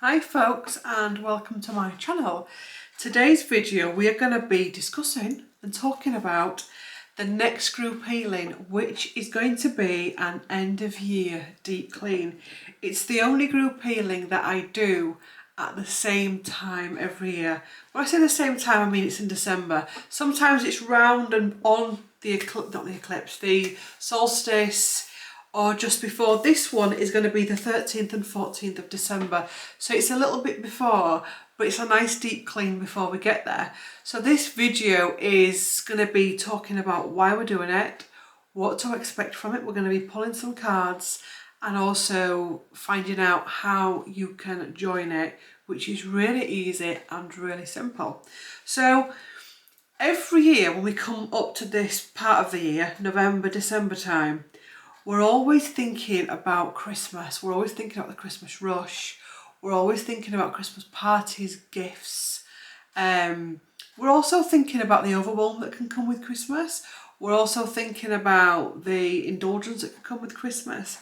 Hi folks, and welcome to my channel. Today's video we are going to be discussing and talking about the next group healing, which is going to be an end of year deep clean. It's the only group healing that I do at the same time every year. When I say the same time, I mean it's in December. Sometimes it's round and on the the solstice, or just before. This one is going to be the 13th and 14th of December. So it's a little bit before, but it's a nice deep clean before we get there. So this video is going to be talking about why we're doing it, what to expect from it. We're going to be pulling some cards and also finding out how you can join it, which is really easy and really simple. So every year when we come up to this part of the year, November, December time, we're always thinking about Christmas. We're always thinking about the Christmas rush. We're always thinking about Christmas parties, gifts. We're also thinking about the overwhelm that can come with Christmas. We're also thinking about the indulgence that can come with Christmas.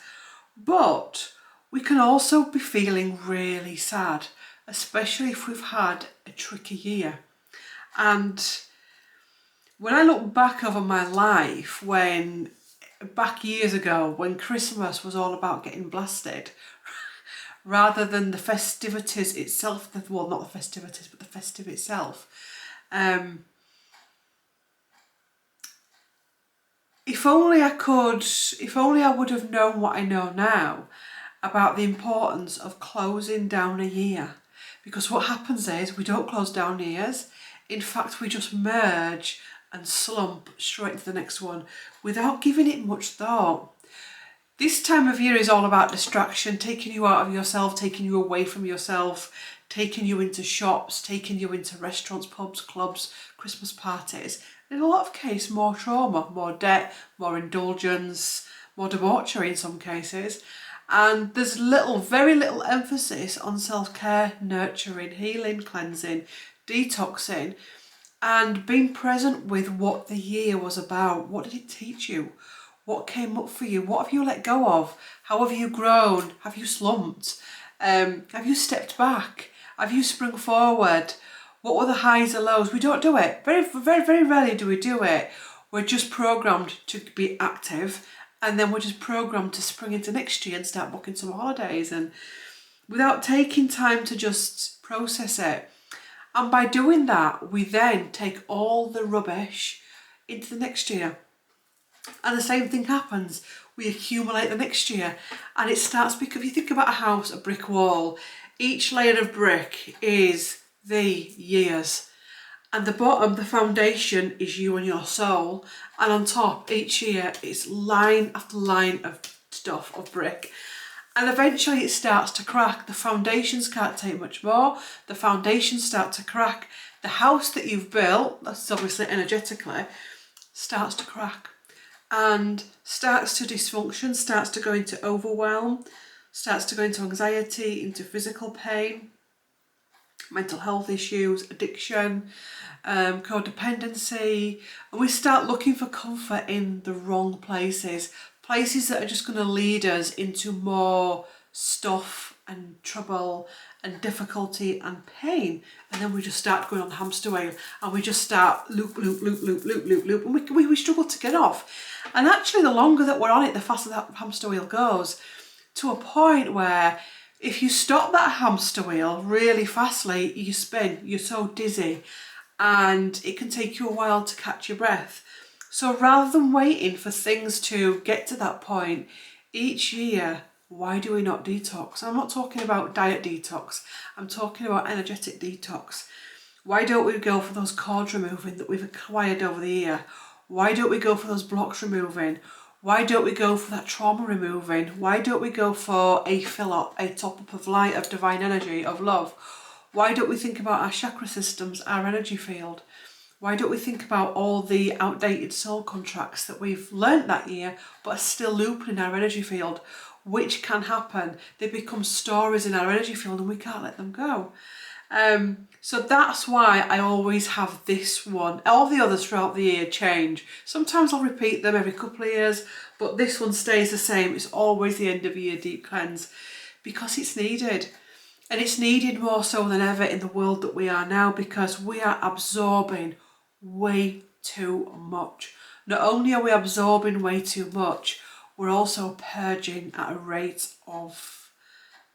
But we can also be feeling really sad, especially if we've had a tricky year. And when I look back over my life, back years ago when Christmas was all about getting blasted rather than the festivities itself, well, not the festivities, but the festive itself. If only I would have known what I know now about the importance of closing down a year. Because what happens is we don't close down years. In fact, we just merge and slump straight into the next one without giving it much thought. This time of year is all about distraction, taking you out of yourself, taking you away from yourself, taking you into shops, taking you into restaurants, pubs, clubs, Christmas parties. In a lot of cases, more trauma, more debt, more indulgence, more debauchery in some cases. And there's very little emphasis on self-care, nurturing, healing, cleansing, detoxing, and being present with what the year was about. What did it teach you? What came up for you? What have you let go of? How have you grown? Have you slumped? Have you stepped back? Have you sprung forward? What were the highs and lows? We don't do it. Very, very, very rarely do we do it. We're just programmed to be active, and then we're just programmed to spring into next year and start booking some holidays, and without taking time to just process it. And by doing that, we then take all the rubbish into the next year. And the same thing happens. We accumulate the next year. And it starts, because if you think about a house, a brick wall, each layer of brick is the years. And the bottom, the foundation, is you and your soul. And on top, each year, it's line after line of stuff, of brick. And eventually it starts to crack. The foundations can't take much more. The foundations start to crack. The house that you've built, that's obviously energetically, starts to crack and starts to dysfunction, starts to go into overwhelm, starts to go into anxiety, into physical pain, mental health issues, addiction, codependency. And we start looking for comfort in the wrong places. Places that are just going to lead us into more stuff and trouble and difficulty and pain. And then we just start going on the hamster wheel, and we just start loop, and we struggle to get off. And actually, the longer that we're on it, the faster that hamster wheel goes, to a point where if you stop that hamster wheel really fastly, you spin, you're so dizzy, and it can take you a while to catch your breath. So rather than waiting for things to get to that point, each year, why do we not detox? I'm not talking about diet detox. I'm talking about energetic detox. Why don't we go for those cords removing that we've acquired over the year? Why don't we go for those blocks removing? Why don't we go for that trauma removing? Why don't we go for a fill-up, a top-up of light, of divine energy, of love? Why don't we think about our chakra systems, our energy field? Why don't we think about all the outdated soul contracts that we've learnt that year but are still looping in our energy field, which can happen? They become stories in our energy field and we can't let them go. So that's why I always have this one. All the others throughout the year change. Sometimes I'll repeat them every couple of years, but this one stays the same. It's always the end of year deep cleanse because it's needed. And it's needed more so than ever in the world that we are now, because we are absorbing way too much. Not only are we absorbing way too much, we're also purging at a rate of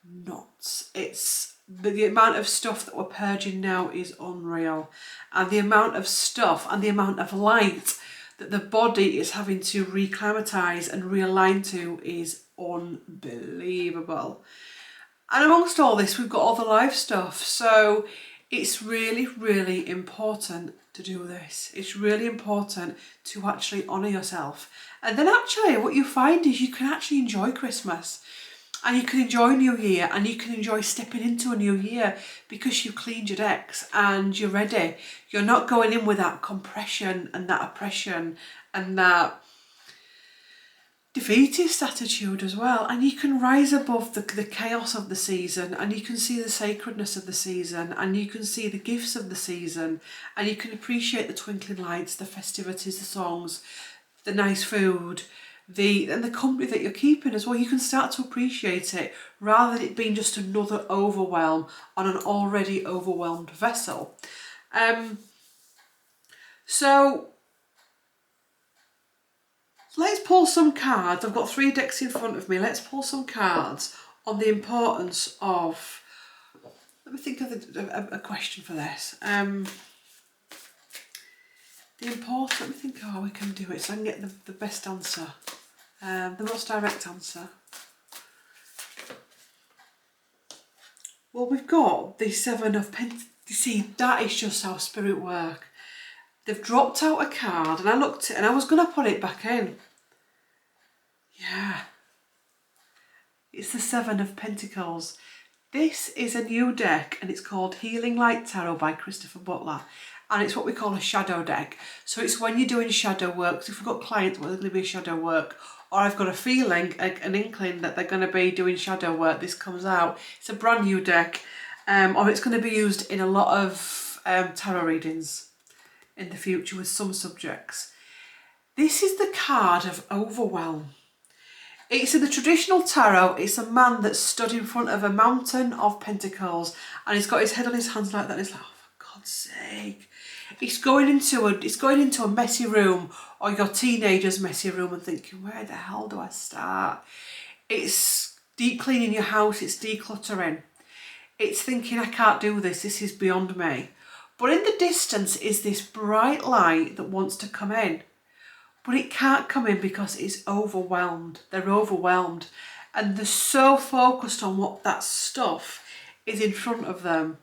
knots. It's the amount of stuff that we're purging now is unreal. And the amount of stuff and the amount of light that the body is having to reclimatise and realign to is unbelievable. And amongst all this, we've got all the life stuff. So it's really, really important to do this. It's really important to actually honour yourself. And then actually what you find is you can actually enjoy Christmas. And you can enjoy New Year, and you can enjoy stepping into a new year because you've cleaned your decks and you're ready. You're not going in with that compression and that oppression and that defeatist attitude as well. And you can rise above the chaos of the season, and you can see the sacredness of the season, and you can see the gifts of the season, and you can appreciate the twinkling lights, the festivities, the songs, the nice food, and the company that you're keeping as well. You can start to appreciate it rather than it being just another overwhelm on an already overwhelmed vessel. So let's pull some cards. I've got 3 decks in front of me. Let's pull some cards on the importance of, let me think of a question for this. Let me think how we can do it so I can get the best answer. The most direct answer. Well, we've got the 7 of Pentacles. You see, that is just how spirit work. They've dropped out a card, and I looked at it, and I was going to put it back in. Yeah. It's the 7 of Pentacles. This is a new deck, and it's called Healing Light Tarot by Christopher Butler. And it's what we call a shadow deck. So it's when you're doing shadow work. So if we've got clients where there's going to be shadow work, or I've got a feeling, an inkling that they're going to be doing shadow work, this comes out. It's a brand new deck, or it's going to be used in a lot of tarot readings in the future with some subjects. This is the card of overwhelm. It's in the traditional tarot. It's a man that's stood in front of a mountain of pentacles, and he's got his head on his hands like that, and he's like, oh, for God's sake. It's going into a messy room, or your teenager's messy room, and thinking, where the hell do I start? It's deep cleaning your house, it's decluttering. It's thinking, I can't do this, this is beyond me. But in the distance is this bright light that wants to come in. But it can't come in because it's overwhelmed. They're overwhelmed. And they're so focused on what that stuff is in front of them.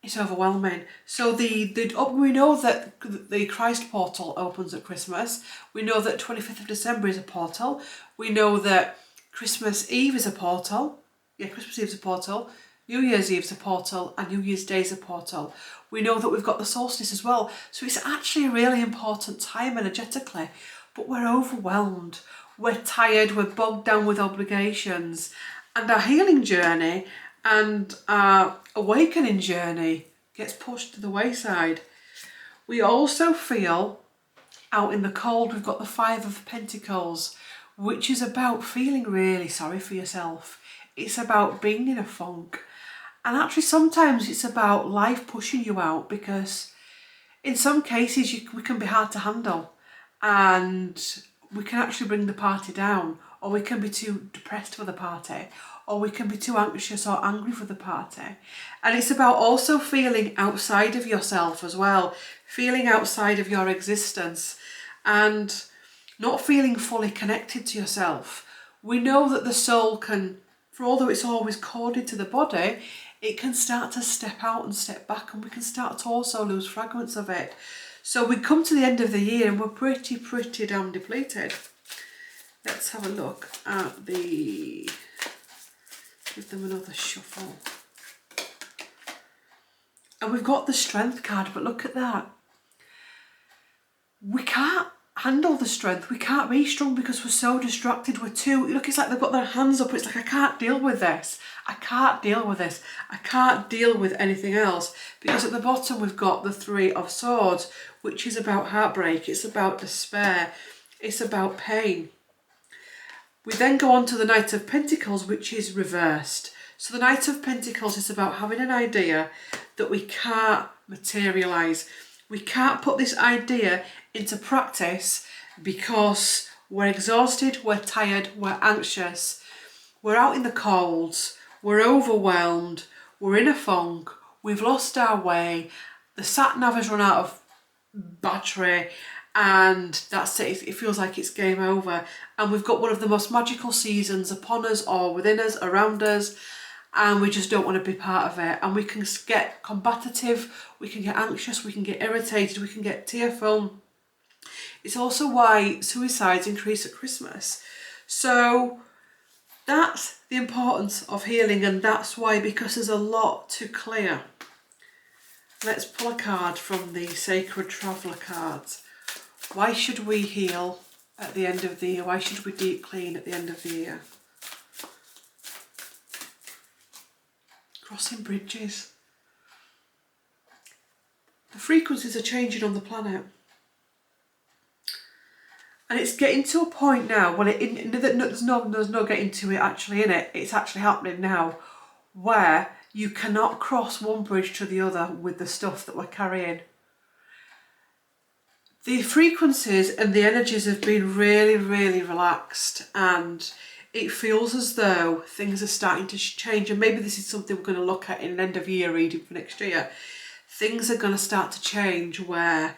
It's overwhelming. So we know that the Christ portal opens at Christmas. We know that 25th of December is a portal. We know that Christmas Eve is a portal. Yeah, Christmas Eve is a portal. New Year's Eve is a portal, and New Year's Day is a portal. We know that we've got the solstice as well. So it's actually a really important time energetically, but we're overwhelmed. We're tired, we're bogged down with obligations, and our healing journey and our awakening journey gets pushed to the wayside. We also feel out in the cold. We've got the 5 of Pentacles, which is about feeling really sorry for yourself. It's about being in a funk. And actually sometimes it's about life pushing you out, because in some cases we can be hard to handle, and we can actually bring the party down, or we can be too depressed for the party, or we can be too anxious or angry for the party. And it's about also feeling outside of yourself as well, feeling outside of your existence and not feeling fully connected to yourself. We know that the soul can, for although it's always coded to the body, it can start to step out and step back, and we can start to also lose fragments of it. So we come to the end of the year and we're pretty damn depleted. Let's have a look at give them another shuffle. And we've got the Strength card, but look at that. We can't handle the strength. We can't be strong because we're so distracted. Look, it's like they've got their hands up. It's like, I can't deal with this. I can't deal with this. I can't deal with anything else. Because at the bottom we've got the 3 of Swords, which is about heartbreak. It's about despair. It's about pain. We then go on to the Knight of Pentacles, which is reversed. So the Knight of Pentacles is about having an idea that we can't materialise. We can't put this idea into practice because we're exhausted, we're tired, we're anxious, we're out in the cold, we're overwhelmed, we're in a funk, we've lost our way, the sat-nav has run out of battery, and that's it. It feels like it's game over, and we've got one of the most magical seasons upon us or within us, around us, and we just don't want to be part of it. And we can get combative, we can get anxious, we can get irritated, we can get tearful. It's also why suicides increase at Christmas. So that's the importance of healing, and that's why, because there's a lot to clear. Let's pull a card from the Sacred Traveller cards. Why should we heal at the end of the year? Why should we deep clean at the end of the year? Crossing bridges. The frequencies are changing on the planet. And it's getting to a point now, well, there's no getting to it actually in it, it's actually happening now, where you cannot cross one bridge to the other with the stuff that we're carrying. The frequencies and the energies have been really, really relaxed, and it feels as though things are starting to change. And maybe this is something we're going to look at in an end of year reading for next year. Things are going to start to change where,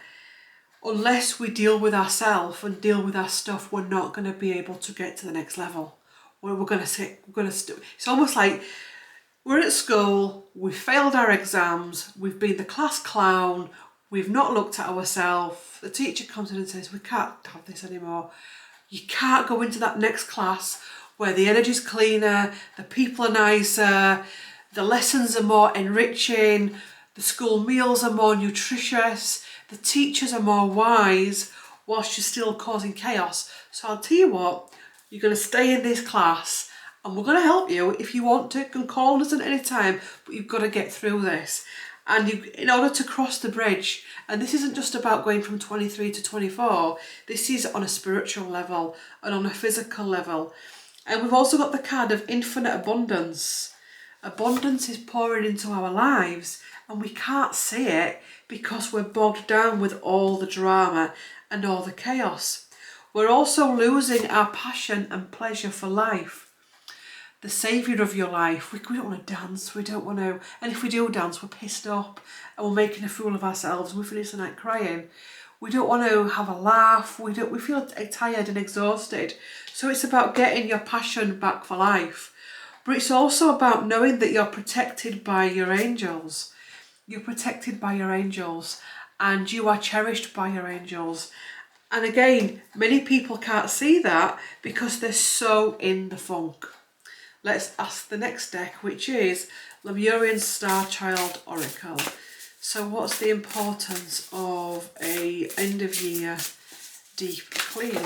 unless we deal with ourselves and deal with our stuff, we're not going to be able to get to the next level. It's almost like we're at school, we've failed our exams, we've been the class clown, we've not looked at ourselves. The teacher comes in and says, we can't have this anymore. You can't go into that next class where the energy's cleaner, the people are nicer, the lessons are more enriching, the school meals are more nutritious, the teachers are more wise, whilst you're still causing chaos. So I'll tell you what, you're going to stay in this class and we're going to help you if you want to. You can call us at any time, but you've got to get through this. And in order to cross the bridge, and this isn't just about going from 23 to 24, this is on a spiritual level and on a physical level. And we've also got the card of infinite abundance. Abundance is pouring into our lives and we can't see it because we're bogged down with all the drama and all the chaos. We're also losing our passion and pleasure for life. The saviour of your life. We don't want to dance, we don't want to, and if we do dance, we're pissed off and we're making a fool of ourselves and we finish the night crying. We don't want to have a laugh, we feel tired and exhausted. So it's about getting your passion back for life. But it's also about knowing that you're protected by your angels. You're protected by your angels and you are cherished by your angels. And again, many people can't see that because they're so in the funk. Let's ask the next deck, which is Lemurian Starchild Oracle. So what's the importance of a end of year deep clean?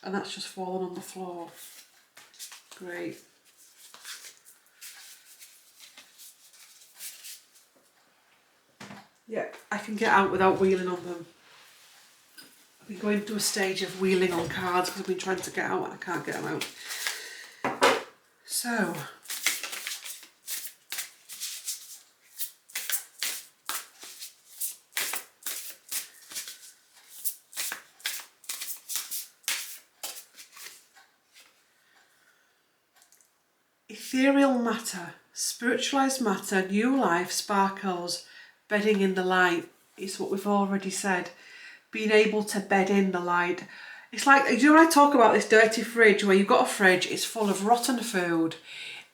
And that's just fallen on the floor. Great. Yeah, I can get out without wheeling on them. I've been going through a stage of wheeling on cards because I've been trying to get out and I can't get them out. So, ethereal matter, spiritualized matter, new life, sparkles, bedding in the light. It's what we've already said. Being able to bed in the light. It's like, you know when I talk about this dirty fridge where you've got a fridge, it's full of rotten food,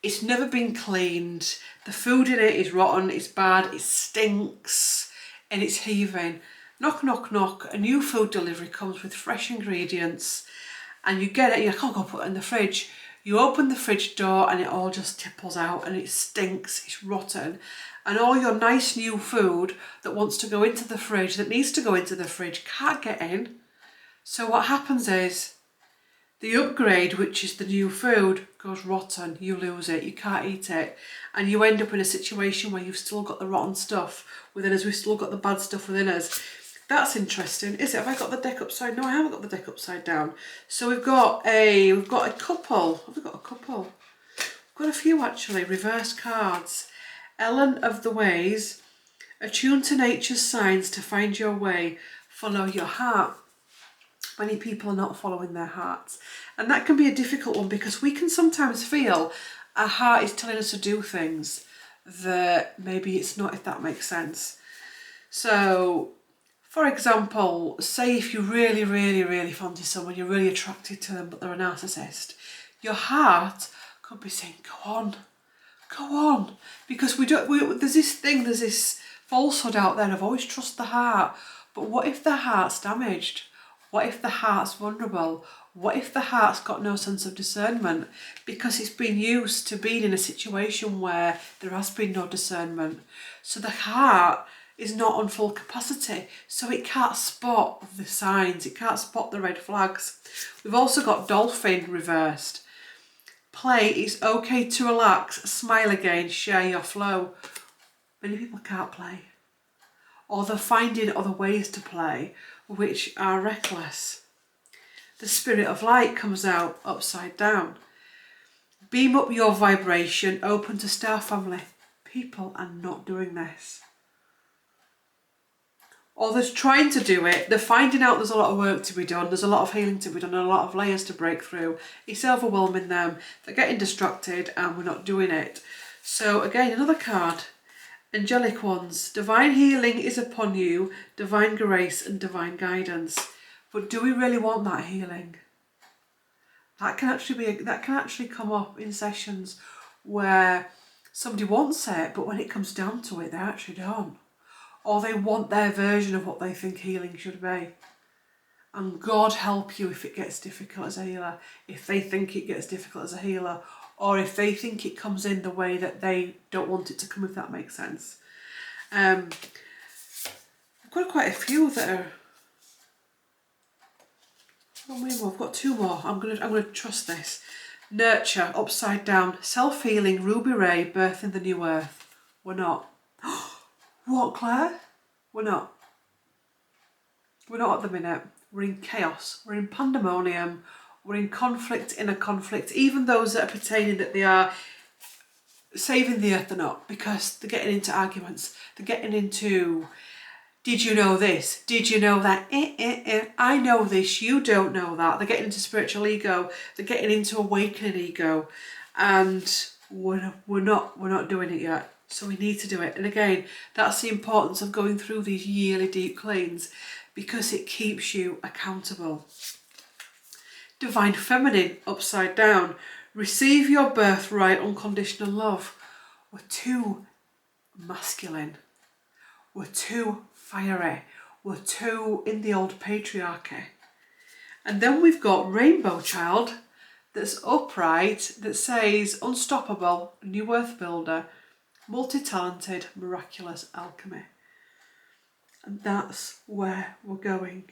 it's never been cleaned, the food in it is rotten, it's bad, it stinks, and it's heaving. Knock, knock, knock, a new food delivery comes with fresh ingredients, and you get it, you can't go put it in the fridge. You open the fridge door and it all just tipples out and it stinks, it's rotten. And all your nice new food that wants to go into the fridge, that needs to go into the fridge, can't get in. So what happens is the upgrade, which is the new food, goes rotten, you lose it, you can't eat it. And you end up in a situation where you've still got the rotten stuff within us, we've still got the bad stuff within us. That's interesting, is it? Have I got the deck upside? No, I haven't got the deck upside down. So we've got a couple. Have we got a couple? Got a few actually, reverse cards. Ellen of the Ways, attune to nature's signs to find your way, follow your heart. Many people are not following their hearts. And that can be a difficult one because we can sometimes feel our heart is telling us to do things that maybe it's not, if that makes sense. So, for example, say if you really, really, really fancy someone, you're really attracted to them, but they're a narcissist, your heart could be saying, go on. Because there's this falsehood out there of always trust the heart. But what if the heart's damaged? What if the heart's vulnerable? What if the heart's got no sense of discernment? Because it's been used to being in a situation where there has been no discernment. So the heart is not on full capacity. So it can't spot the signs. It can't spot the red flags. We've also got dolphin reversed. Play, it's okay to relax, smile again, share your flow. Many people can't play. Or they're finding other ways to play, which are reckless. The spirit of light comes out upside down. Beam up your vibration, open to star family. People are not doing this. Or they're trying to do it, they're finding out there's a lot of work to be done, there's a lot of healing to be done, and a lot of layers to break through. It's overwhelming them, they're getting distracted and we're not doing it. So again, another card, angelic ones. Divine healing is upon you, divine grace and divine guidance. But do we really want that healing? That can actually come up in sessions where somebody wants it, but when it comes down to it, they actually don't. Or they want their version of what they think healing should be. And God help you if it gets difficult as a healer, if they think it gets difficult as a healer, or if they think it comes in the way that they don't want it to come, if that makes sense. I've got quite a few that are... Oh, wait, I've got two more. I'm gonna trust this. Nurture, upside down, self-healing, Ruby Ray, birthing the new earth. We're not. What, Claire? We're not. We're not at the minute. We're in chaos. We're in pandemonium. We're in conflict, inner conflict. Even those that are pretending that they are saving the earth, they're not, because they're getting into arguments. They're getting into, did you know this? Did you know that? I know this, you don't know that. They're getting into spiritual ego. They're getting into awakening ego. And we're not doing it yet. So we need to do it. And again, that's the importance of going through these yearly deep cleans, because it keeps you accountable. Divine feminine, upside down. Receive your birthright, unconditional love. We're too masculine. We're too fiery. We're too in the old patriarchy. And then we've got Rainbow Child that's upright, that says unstoppable, new earth builder, multi-talented, miraculous alchemy. And that's where we're going.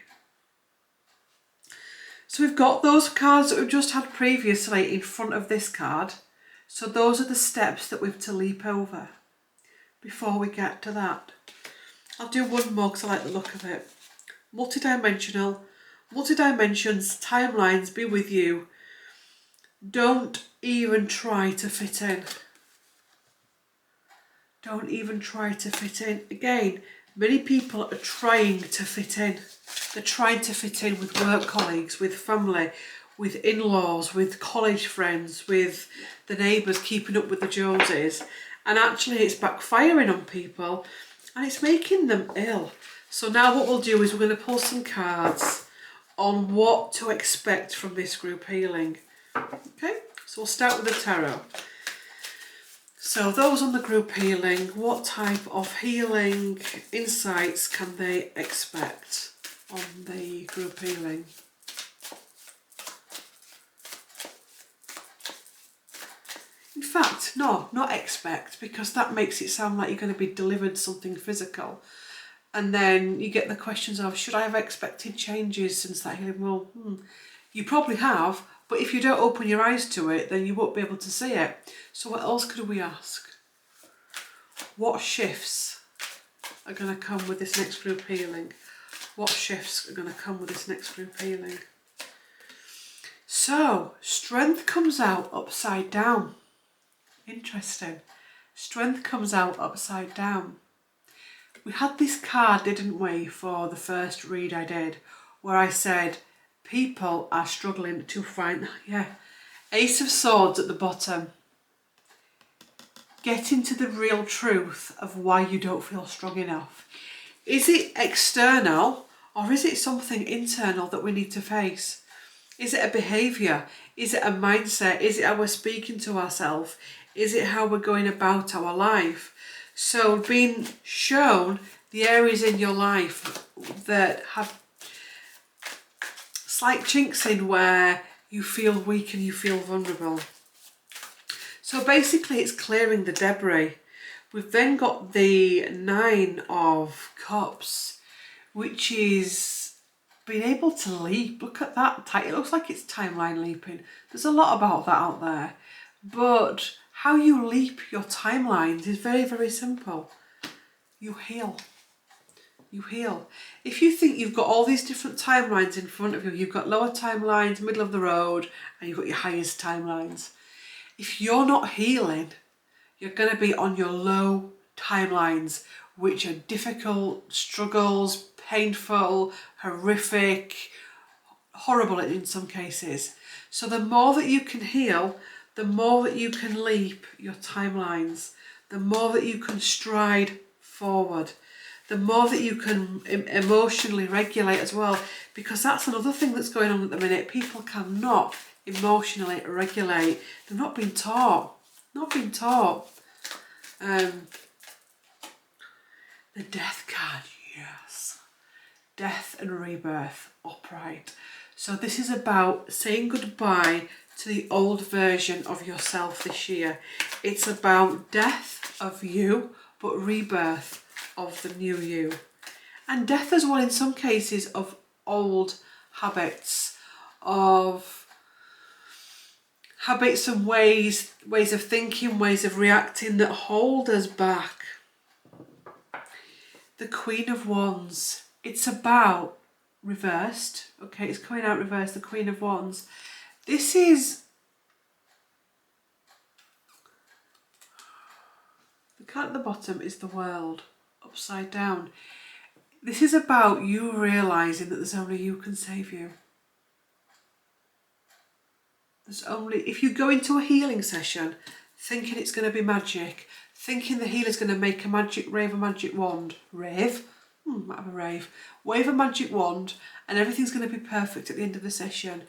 So we've got those cards that we've just had previously in front of this card. So those are the steps that we've to leap over before we get to that. I'll do one more because I like the look of it. Multidimensional, multi-dimensions, timelines be with you. Don't even try to fit in. Don't even try to fit in. Again, many people are trying to fit in. They're trying to fit in with work colleagues, with family, with in-laws, with college friends, with the neighbours, keeping up with the Joneses. And actually it's backfiring on people and it's making them ill. So now what we'll do is we're going to pull some cards on what to expect from this group healing. Okay, so we'll start with the tarot. So those on the group healing, what type of healing insights can they expect on the group healing? In fact, no, not expect, because that makes it sound like you're going to be delivered something physical. And then you get the questions of, should I have expected changes since that healing? Well, you probably have, but if you don't open your eyes to it, then you won't be able to see it. So what else could we ask? What shifts are going to come with this next group healing? What shifts are going to come with this next group healing? So, strength comes out upside down. Interesting. Strength comes out upside down. We had this card, didn't we, for the first read I did, where I said people are struggling to find, Ace of Swords at the bottom. Get into the real truth of why you don't feel strong enough. Is it external or is it something internal that we need to face? Is it a behaviour? Is it a mindset? Is it how we're speaking to ourselves? Is it how we're going about our life? So being shown the areas in your life that have slight chinks in where you feel weak and you feel vulnerable. So basically it's clearing the debris. We've then got the Nine of Cups, which is being able to leap. Look at that. It looks like it's timeline leaping. There's a lot about that out there. But how you leap your timelines is very, very simple. You heal. You heal. If you think you've got all these different timelines in front of you, you've got lower timelines, middle of the road, and you've got your highest timelines. If you're not healing, you're going to be on your low timelines, which are difficult, struggles, painful, horrific, horrible in some cases. So the more that you can heal, the more that you can leap your timelines, the more that you can stride forward, the more that you can emotionally regulate as well, because that's another thing that's going on at the minute. People cannot emotionally regulate. They're not being taught. Not being taught. The Death card, yes. Death and rebirth, upright. So this is about saying goodbye to the old version of yourself this year. It's about death of you, but rebirth of the new you. And death as well in some cases of old habits, of habits and ways of thinking, ways of reacting that hold us back. The Queen of Wands, it's about reversed, okay, it's coming out reversed, the Queen of Wands. This is, the card at the bottom is the World, upside down. This is about you realising that there's only you can save you. There's only, if you go into a healing session thinking it's going to be magic, thinking the healer's going to make a magic, wave a magic wand, wave a magic wand and everything's going to be perfect at the end of the session,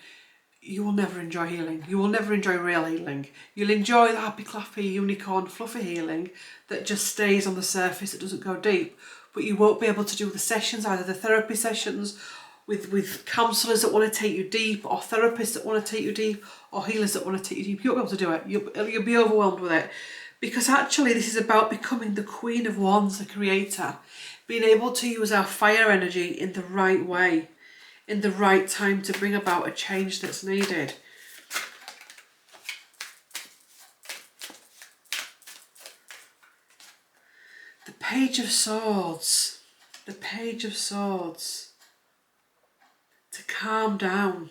you will never enjoy healing. You will never enjoy real healing. You'll enjoy the happy clappy unicorn fluffy healing that just stays on the surface, it doesn't go deep, but you won't be able to do the sessions, either the therapy sessions with counsellors that want to take you deep, or therapists that want to take you deep, or healers that want to take you deep. You won't be able to do it. You'll be overwhelmed with it. Because actually this is about becoming the Queen of Wands, the creator. Being able to use our fire energy in the right way, in the right time to bring about a change that's needed. The Page of Swords. The Page of Swords. To calm down,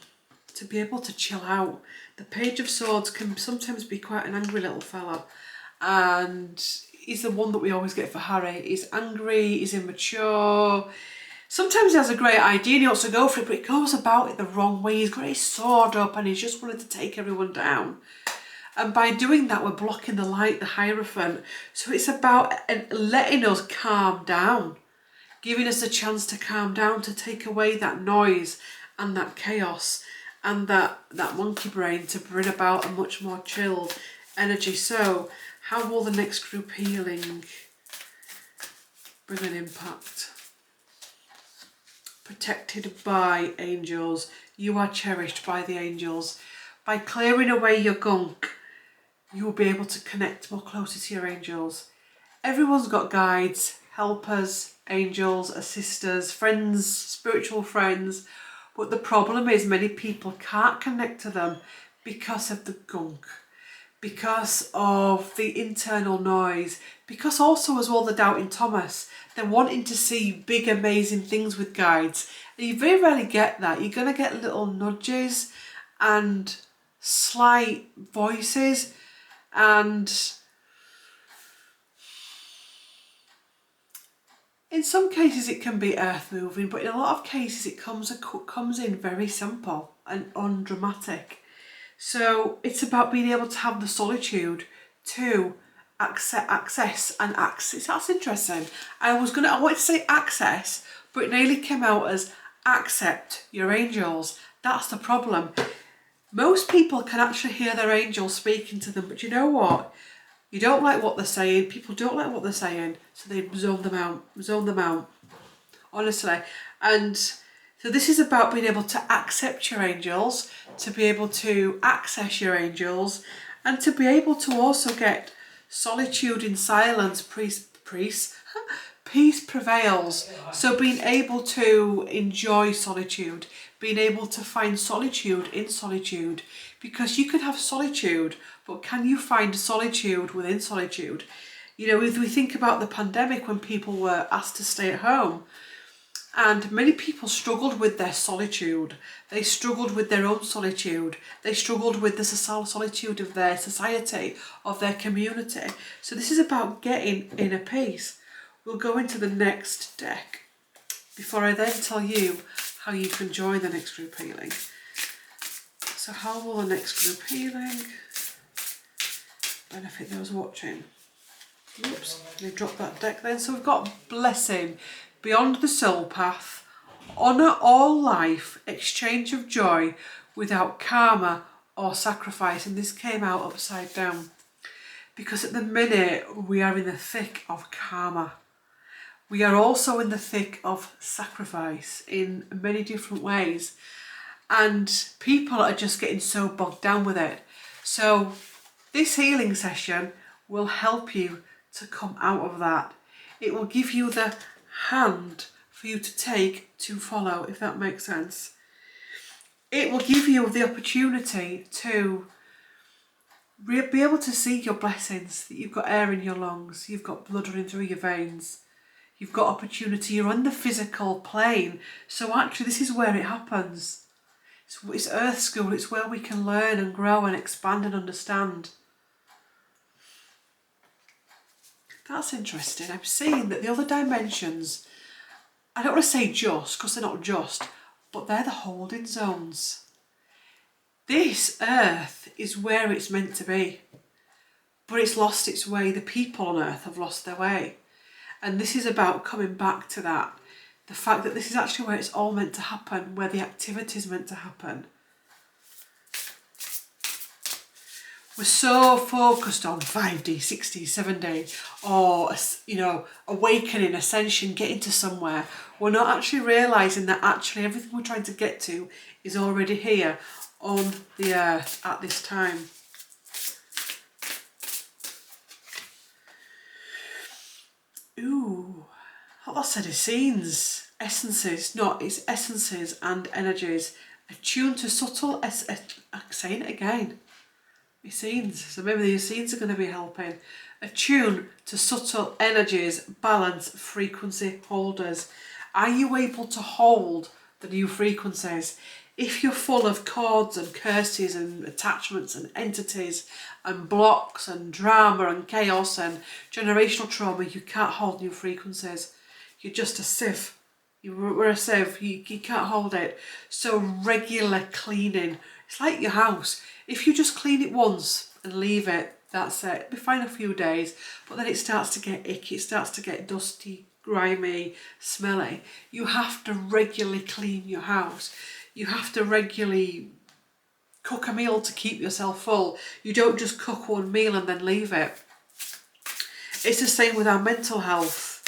to be able to chill out. The Page of Swords can sometimes be quite an angry little fella, and he's the one that we always get for Harry. He's angry, he's immature. Sometimes he has a great idea and he wants to go for it, but he goes about it the wrong way. He's got his sword up and he's just wanted to take everyone down. And by doing that, we're blocking the light, the Hierophant. So it's about letting us calm down, giving us a chance to calm down, to take away that noise and that chaos and that monkey brain, to bring about a much more chilled energy. So how will the next group healing bring an impact? Protected by angels. You are cherished by the angels. By clearing away your gunk, you will be able to connect more closely to your angels. Everyone's got guides, helpers, angels, assisters, friends, spiritual friends, but the problem is many people can't connect to them because of the gunk, because of the internal noise, because also as well the doubting Thomas. They're wanting to see big amazing things with guides, and you very rarely get that. You're going to get little nudges and slight voices, and In some cases it can be earth moving, but in a lot of cases it comes in very simple and undramatic. So it's about being able to have the solitude to access and access. That's interesting. I wanted to say access, but it nearly came out as accept your angels. That's the problem. Most people can actually hear their angels speaking to them, but you know what? You don't like what they're saying. People don't like what they're saying, so they zone them out, honestly. And so this is about being able to accept your angels, to be able to access your angels, and to be able to also get solitude in silence. Peace prevails. So being able to enjoy solitude, being able to find solitude in solitude, because you can have solitude, but can you find solitude within solitude? You know, if we think about the pandemic, when people were asked to stay at home, and many people struggled with their solitude. They struggled with their own solitude. They struggled with the solitude of their society, of their community. So this is about getting inner peace. We'll go into the next deck before I then tell you how you can join the next group healing. So how will the next group healing benefit those watching? Oops, let me drop that deck then. So we've got blessing, beyond the soul path, honour all life, exchange of joy without karma or sacrifice. And this came out upside down because at the minute we are in the thick of karma. We are also in the thick of sacrifice in many different ways. And people are just getting so bogged down with it. So this healing session will help you to come out of that. It will give you the hand for you to take to follow, if that makes sense. It will give you the opportunity to be able to see your blessings, that you've got air in your lungs, you've got blood running through your veins, you've got opportunity, you're on the physical plane. So actually this is where it happens. It's Earth School, it's where we can learn and grow and expand and understand. That's interesting. I'm seeing that the other dimensions, I don't want to say just, because they're not just, but they're the holding zones. This Earth is where it's meant to be, but it's lost its way. The people on Earth have lost their way. And this is about coming back to that. The fact that this is actually where it's all meant to happen, where the activity is meant to happen. We're so focused on 5D, 6D, 7D, or, you know, awakening, ascension, getting to somewhere. We're not actually realising that actually everything we're trying to get to is already here on the earth at this time. Ooh, what that said is scenes, essences, it's essences and energies attuned to subtle, I'm saying it again. Scenes, so maybe the scenes are going to be helping. Attune to subtle energies, balance, frequency holders. Are you able to hold the new frequencies? If you're full of cords and curses and attachments and entities and blocks and drama and chaos and generational trauma, you can't hold new frequencies. You're just a sieve. We're a sieve, you can't hold it. So regular cleaning, it's like your house. If you just clean it once and leave it, that's it. It'll be fine a few days, but then it starts to get icky, it starts to get dusty, grimy, smelly. You have to regularly clean your house. You have to regularly cook a meal to keep yourself full. You don't just cook one meal and then leave it. It's the same with our mental health.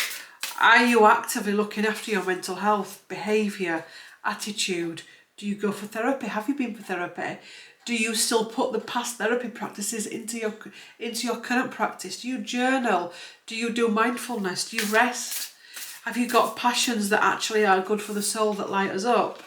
Are you actively looking after your mental health, behaviour, attitude? Do you go for therapy? Have you been for therapy? Do you still put the past therapy practices into your current practice? Do you journal? Do you do mindfulness? Do you rest? Have you got passions that actually are good for the soul that light us up?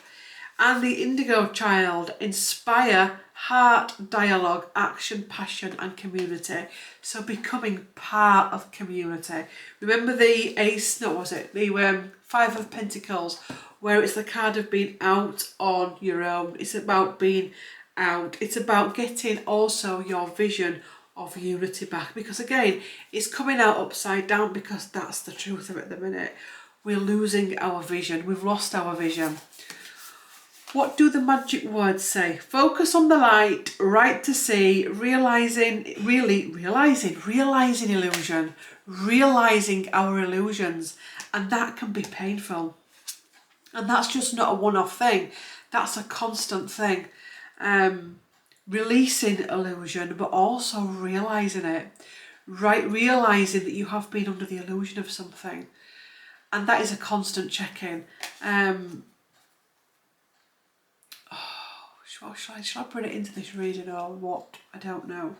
And the indigo child, inspire heart, dialogue, action, passion and community. So becoming part of community. Remember the ace, the Five of Pentacles, where it's the card of being out on your own. It's about being out. It's about getting also your vision of unity back, because again, it's coming out upside down, because that's the truth of it at the minute. we're losing our vision. We've lost our vision. What do the magic words say? Focus on the light, right to see, realizing illusion, realizing our illusions. And that can be painful. And that's just not a one-off thing. That's a constant thing. Releasing illusion, but also realizing it. Right, realizing that you have been under the illusion of something. And that is a constant check-in. Shall I put it into this reading or what? I don't know.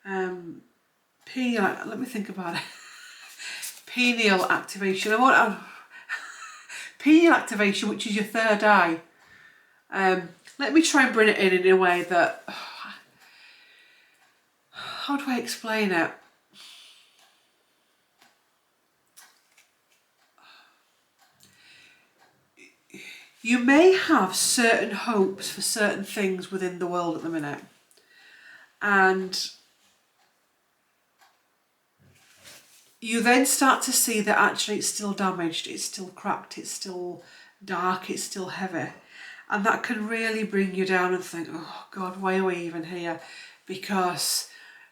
Let me think about it. Pineal activation. Pineal activation, which is your third eye. Let me try and bring it in a way that... how do I explain it? You may have certain hopes for certain things within the world at the minute. And you then start to see that actually it's still damaged, it's still cracked, it's still dark, it's still heavy. And that can really bring you down and think, oh God, why are we even here? Because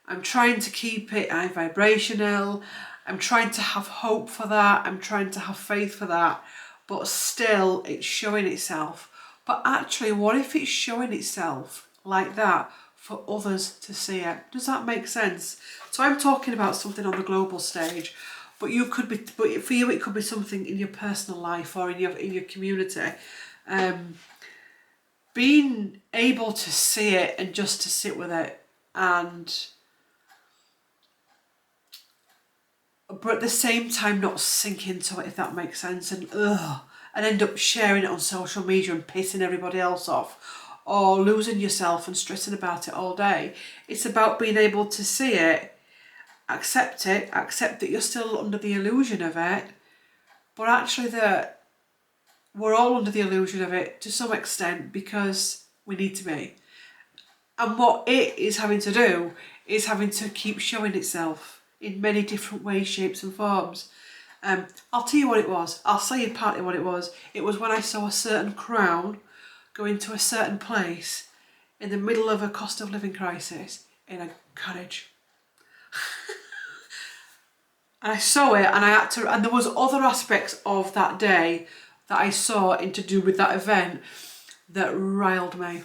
I'm trying to keep it high vibrational, I'm trying to have hope for that, I'm trying to have faith for that, but still it's showing itself. But actually, what if it's showing itself like that for others to see it? Does that make sense? So I'm talking about something on the global stage, but for you it could be something in your personal life or in your community. Being able to see it and just to sit with it, but at the same time not sink into it, if that makes sense, and end up sharing it on social media and pissing everybody else off, or losing yourself and stressing about it all day. It's about being able to see it, accept that you're still under the illusion of it, but actually that we're all under the illusion of it to some extent because we need to be. And what it is having to do is having to keep showing itself in many different ways, shapes and forms. I'll tell you what it was. I'll say you partly what it was. It was when I saw a certain crown go into a certain place in the middle of a cost of living crisis in a carriage. And I saw it and there was other aspects of that day that I saw to do with that event that riled me.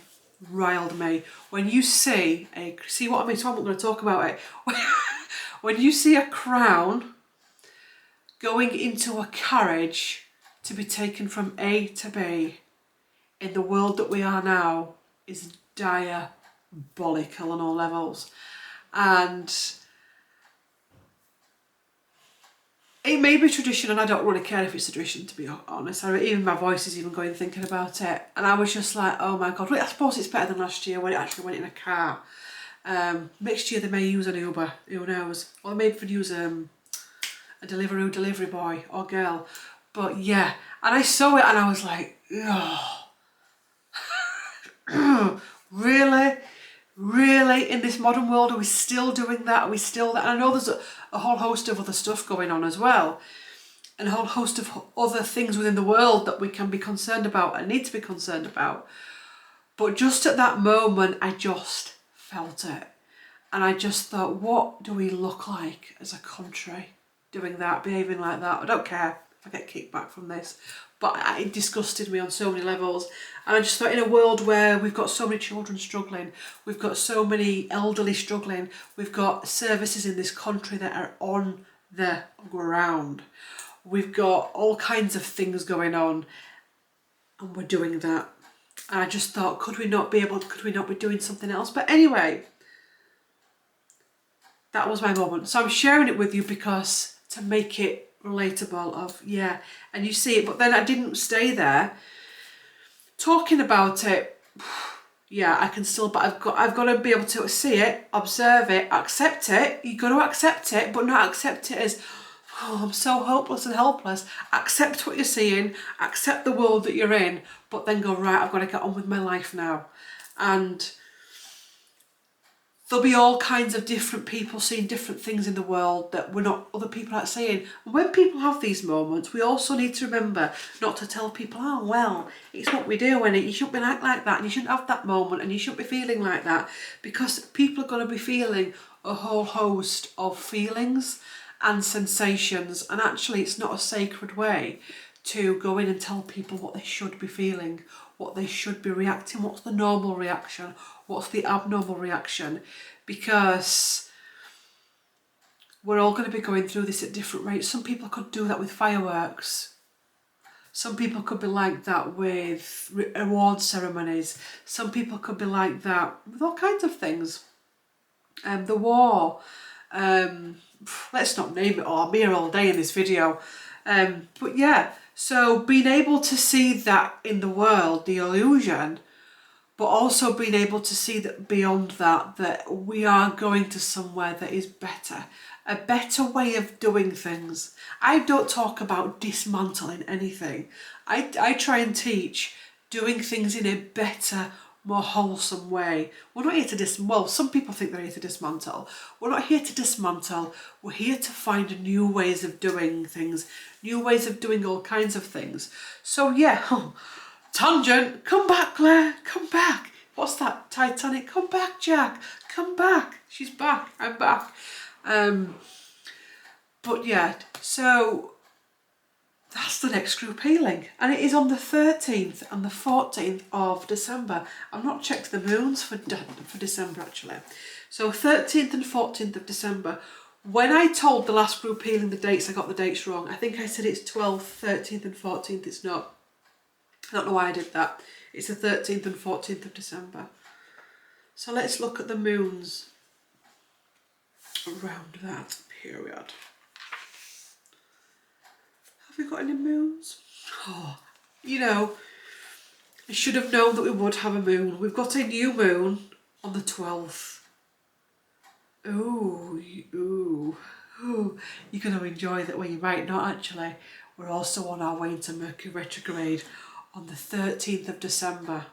When you see what I mean? So I'm not going to talk about it. When you see a crown going into a carriage to be taken from A to B in the world that we are now is diabolical on all levels. And it may be tradition, and I don't really care if it's tradition, to be honest. Even my voice is even going thinking about it. And I was just like, oh my God, I suppose it's better than last year when it actually went in a car. Next year they may use an Uber, who knows? Or they may even use a delivery boy or girl. But yeah, and I saw it and I was like, oh. Really, in this modern world, are we still doing that? Are we still that? And I know there's a whole host of other stuff going on as well, and a whole host of other things within the world that we can be concerned about and need to be concerned about. But just at that moment, I just felt it. And I just thought, what do we look like as a country doing that, behaving like that? I don't care if I get kicked back from this, but it disgusted me on so many levels. And I just thought, in a world where we've got so many children struggling, we've got so many elderly struggling, we've got services in this country that are on the ground, we've got all kinds of things going on, and we're doing that. And I just thought, could we not be doing something else? But anyway, that was my moment. So I'm sharing it with you because to make it relatable of, yeah, and you see it. But then I didn't stay there talking about it. Yeah, I can still, but I've got to be able to see it, observe it, accept it. You've got to accept it, but not accept it as, oh, I'm so hopeless and helpless. Accept what you're seeing, accept the world that you're in, but then go, right, I've got to get on with my life now. And there'll be all kinds of different people seeing different things in the world that other people aren't seeing. And when people have these moments, we also need to remember not to tell people, oh, well, it's what we do and you shouldn't be like that and you shouldn't have that moment and you shouldn't be feeling like that, because people are going to be feeling a whole host of feelings and sensations, and actually it's not a sacred way to go in and tell people what they should be feeling, what they should be reacting, what's the normal reaction, what's the abnormal reaction, because we're all going to be going through this at different rates. Some people could do that with fireworks. Some people could be like that with award ceremonies. Some people could be like that with all kinds of things. The war, let's not name it all, I'm here all day in this video. But yeah, so being able to see that in the world, the illusion, but also being able to see that beyond that, that we are going to somewhere that is better, a better way of doing things. I don't talk about dismantling anything. I try and teach doing things in a better, more wholesome way. We're not here to well, some people think they're here to dismantle. We're not here to dismantle. We're here to find new ways of doing things, new ways of doing all kinds of things. So yeah, tangent, come back, Claire, come back. What's that, Titanic? Come back, Jack, come back. She's back, I'm back. But yeah, so that's the next group healing, and it is on the 13th and the 14th of December. I've not checked the moons for December actually. So 13th and 14th of December. When I told the last group healing the dates, I got the dates wrong. I think I said it's 12th, 13th and 14th. It's not. I don't know why I did that. It's the 13th and 14th of December. So let's look at the moons around that period. Have we got any moons? Oh, you know, I should have known that we would have a moon. We've got a new moon on the 12th. Ooh, you're going to enjoy that. Well, you might not actually. We're also on our way into Mercury Retrograde on the 13th of December.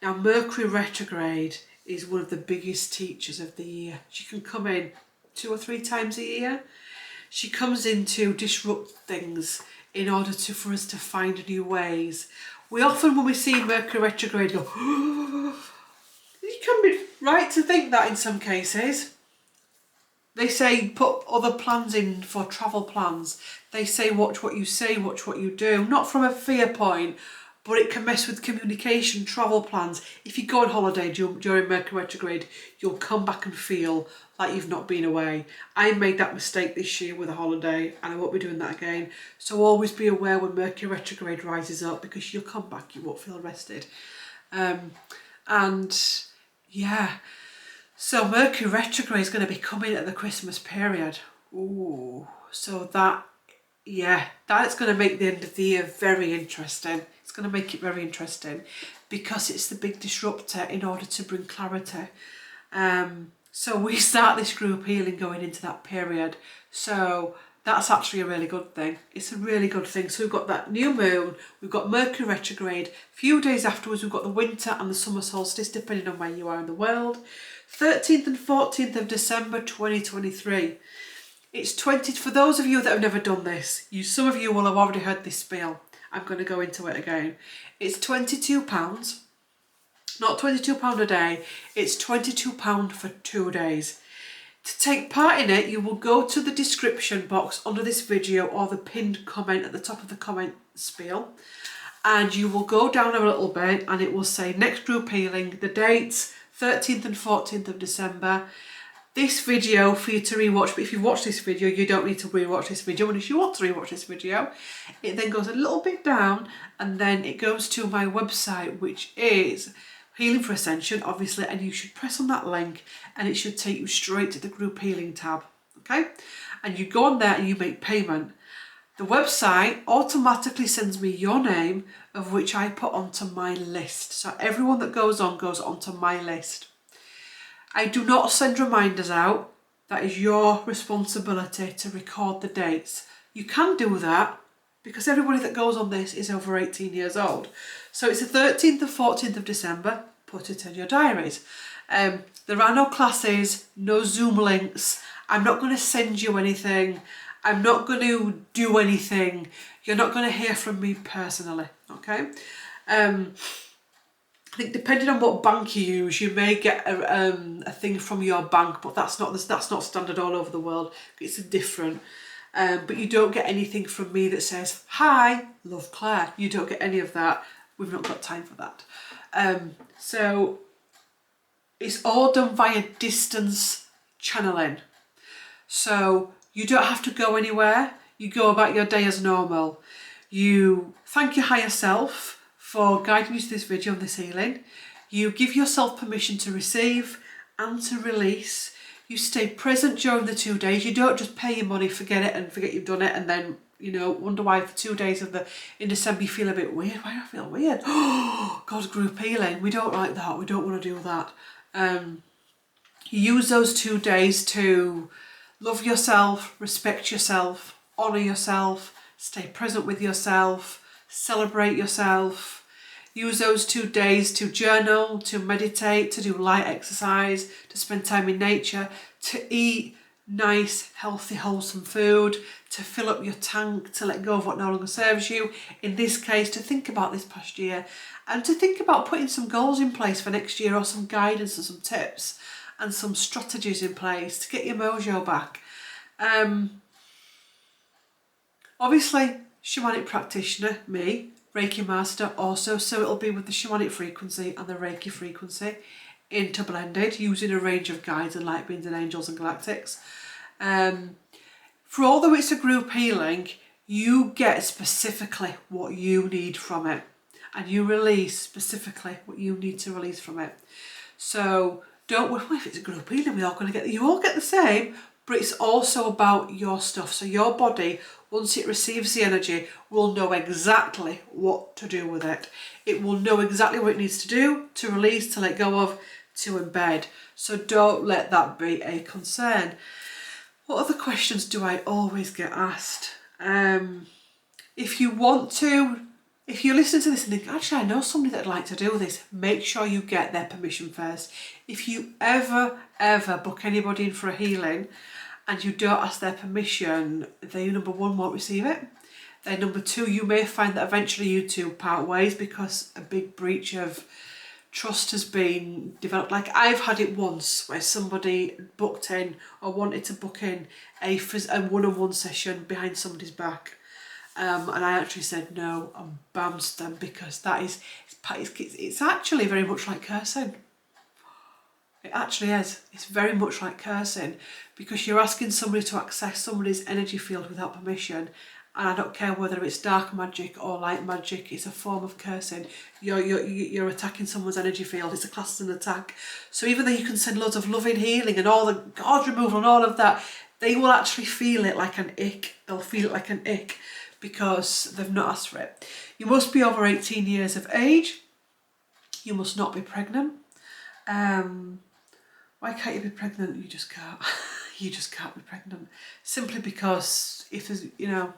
Now, Mercury Retrograde is one of the biggest teachers of the year. She can come in 2 or 3 times a year. She comes in to disrupt things in order for us to find new ways. We often, when we see Mercury retrograde, go, oh, you can be right to think that in some cases. They say put other plans in for travel plans. They say watch what you say, watch what you do. Not from a fear point, but it can mess with communication, travel plans. If you go on holiday during Mercury retrograde, you'll come back and feel like you've not been away. I made that mistake this year with a holiday and I won't be doing that again. So always be aware when Mercury retrograde rises up, because you'll come back, you won't feel rested. And yeah, so Mercury retrograde is going to be coming at the Christmas period. Ooh, so that's going to make the end of the year very interesting. It's going to make it very interesting because it's the big disruptor in order to bring clarity. So we start this group healing going into that period. So that's actually a really good thing. It's a really good thing. So we've got that new moon, we've got Mercury retrograde. A few days afterwards, we've got the winter and the summer solstice, depending on where you are in the world. 13th and 14th of December 2023. It's 20, for those of you that have never done this, some of you will have already heard this spiel. I'm going to go into it again. It's £22. Not £22 a day, it's £22 for 2 days. To take part in it, you will go to the description box under this video or the pinned comment at the top of the comment spiel, and you will go down a little bit and it will say next group healing, the dates 13th and 14th of December. This video for you to rewatch, but if you've watched this video, you don't need to rewatch this video. And if you want to rewatch this video, it then goes a little bit down and then it goes to my website, which is Healing for Ascension, obviously, and you should press on that link and it should take you straight to the group healing tab, okay? And you go on there and you make payment. The website automatically sends me your name, of which I put onto my list. So everyone that goes onto my list. I do not send reminders out. That is your responsibility to record the dates. You can do that because everybody that goes on this is over 18 years old. So it's the 13th and 14th of December. Put it in your diaries. There are no classes, no Zoom links. I'm not going to send you anything. I'm not going to do anything. You're not going to hear from me personally, okay? I think depending on what bank you use, you may get a thing from your bank, but that's not standard all over the world. It's different. But you don't get anything from me that says, "Hi, love Claire." You don't get any of that. We've not got time for that. So it's all done via distance channeling. So you don't have to go anywhere. You go about your day as normal. You thank your higher self for guiding you to this video on this healing. You give yourself permission to receive and to release. You stay present during the 2 days. You don't just pay your money, forget it, and forget you've done it, and then, you know, wonder why for 2 days in December you feel a bit weird. Why do I feel weird? Oh, God's group healing. We don't like that. We don't want to do that. You use those 2 days to love yourself, respect yourself, honour yourself, stay present with yourself, celebrate yourself. Use those 2 days to journal, to meditate, to do light exercise, to spend time in nature, to eat nice, healthy, wholesome food, to fill up your tank, to let go of what no longer serves you. In this case, to think about this past year and to think about putting some goals in place for next year, or some guidance and some tips and some strategies in place to get your mojo back. Obviously, shamanic practitioner, me, Reiki master also, so it'll be with the shamanic frequency and the Reiki frequency interblended, using a range of guides and light beings and angels and galactics. For although it's a group healing, you get specifically what you need from it, and you release specifically what you need to release from it. So don't worry, well, if it's a group healing, you all get the same, but it's also about your stuff. So your body, once it receives the energy, will know exactly what to do with it. It will know exactly what it needs to do, to release, to let go of, to embed. So don't let that be a concern. What other questions do I always get asked? If you listen to this and think, actually, I know somebody that'd like to do this, make sure you get their permission first. If you ever book anybody in for a healing and you don't ask their permission, they, number one, won't receive it. Then number two, you may find that eventually you two part ways because a big breach of trust has been developed. Like I've had it once where somebody booked in or wanted to book in a one-on-one session behind somebody's back. And I actually said no and bounced them, because it's actually very much like cursing. It actually is. It's very much like cursing, because you're asking somebody to access somebody's energy field without permission. And I don't care whether it's dark magic or light magic, it's a form of cursing. You're attacking someone's energy field. It's a class as an attack. So even though you can send loads of loving healing and all the God removal and all of that, they will actually feel it like an ick. They'll feel it like an ick because they've not asked for it. You must be over 18 years of age. You must not be pregnant. Why can't you be pregnant? You just can't. You just can't be pregnant. Simply because if there's, you know,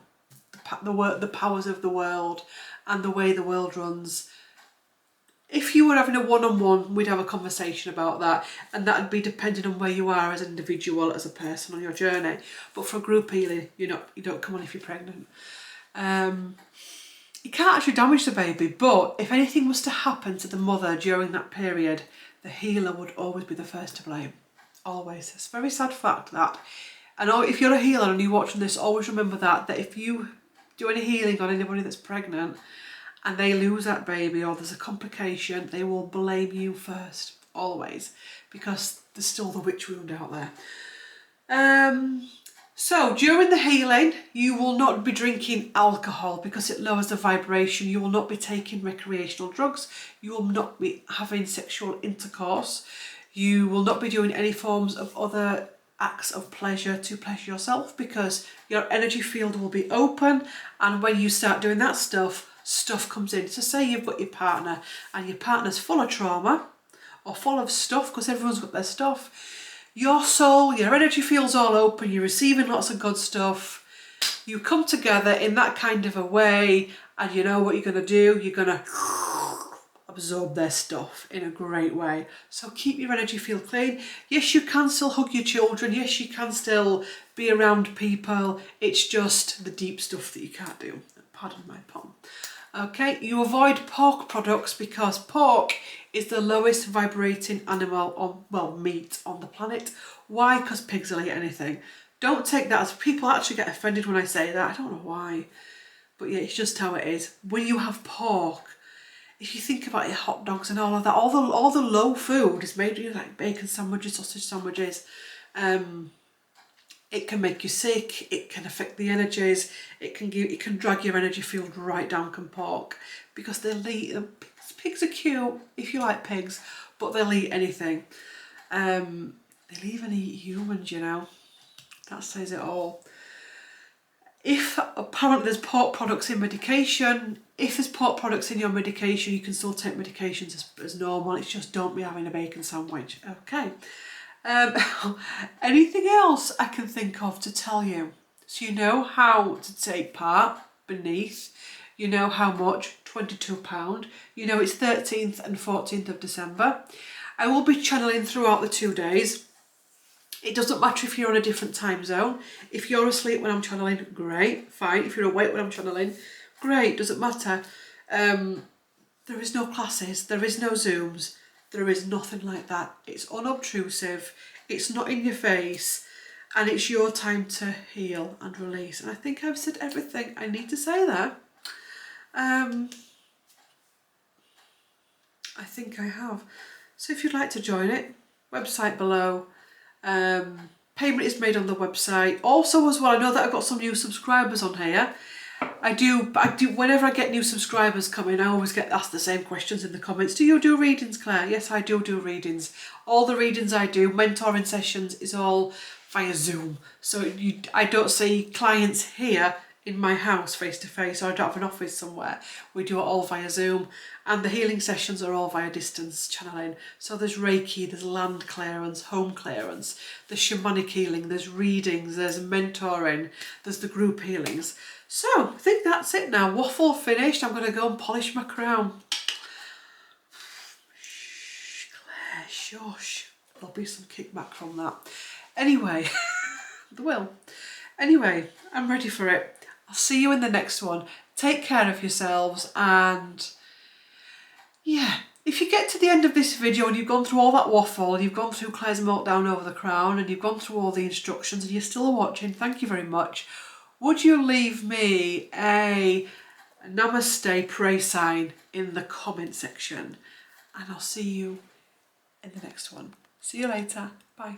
the powers of the world and the way the world runs, if you were having a one-on-one, we'd have a conversation about that, and that would be depending on where you are as an individual, as a person on your journey. But for group healing, you don't come on if you're pregnant. You can't actually damage the baby, but if anything was to happen to the mother during that period, the healer would always be the first to blame. Always. It's a very sad fact that. And if you're a healer and you're watching this, always remember that if you do any healing on anybody that's pregnant and they lose that baby or there's a complication, they will blame you first, always, because there's still the witch wound out there. So during the healing, you will not be drinking alcohol because it lowers the vibration. You will not be taking recreational drugs. You will not be having sexual intercourse. You will not be doing any forms of other acts of pleasure to pleasure yourself, because your energy field will be open, and when you start doing that stuff comes in. So say you've got your partner and your partner's full of trauma or full of stuff, because everyone's got their stuff. Your soul, your energy field's all open, you're receiving lots of good stuff. You come together in that kind of a way, and you know what you're going to do? You're going to absorb their stuff in a great way. So keep your energy field clean. Yes, you can still hug your children. Yes, you can still be around people. It's just the deep stuff that you can't do. Pardon my pun. Okay, you avoid pork products because pork is the lowest vibrating animal on, well, meat on the planet. Why? Because pigs will eat anything. Don't take that as, people actually get offended when I say that. I don't know why. But yeah, it's just how it is. When you have pork, if you think about your hot dogs and all of that, all the low food is made, you know, like bacon sandwiches, sausage sandwiches. It can make you sick. It can affect the energies. It can drag your energy field right down. Can pork, because they'll eat. Pigs are cute if you like pigs, but they'll eat anything. They'll even eat humans. You know, that says it all. If apparently there's pork products in medication, if there's pork products in your medication, you can still take medications as normal. It's just don't be having a bacon sandwich. Okay. Anything else I can think of to tell you? So you know how to take part beneath. You know how much, £22. You know it's 13th and 14th of December. I will be channeling throughout the 2 days. It doesn't matter if you're on a different time zone. If you're asleep when I'm channeling, great, fine. If you're awake when I'm channeling, great, doesn't matter. There is no classes, there is no Zooms, there is nothing like that. It's unobtrusive, it's not in your face, and it's your time to heal and release. And I think I've said everything I need to say there. I think I have. So if you'd like to join it, website below. Payment is made on the website. Also as well, I know that I've got some new subscribers on here. I do, whenever I get new subscribers coming, I always get asked the same questions in the comments. Do you do readings, Claire? Yes, I do readings. All the readings I do, mentoring sessions, is all via Zoom. So I don't see clients here in my house face to face, or I don't have an office somewhere. We do it all via Zoom, and the healing sessions are all via distance channeling. So there's Reiki, there's land clearance, home clearance, there's shamanic healing, there's readings, there's mentoring, there's the group healings. So I think that's it now. Waffle finished. I'm going to go and polish my crown. Shh, Claire, shush. There'll be some kickback from that. Anyway, there will. Anyway, I'm ready for it. I'll see you in the next one. Take care of yourselves, and yeah, if you get to the end of this video and you've gone through all that waffle, and you've gone through Claire's meltdown over the crown, and you've gone through all the instructions, and you're still watching, thank you very much. Would you leave me a namaste pray sign in the comment section? And I'll see you in the next one. See you later. Bye.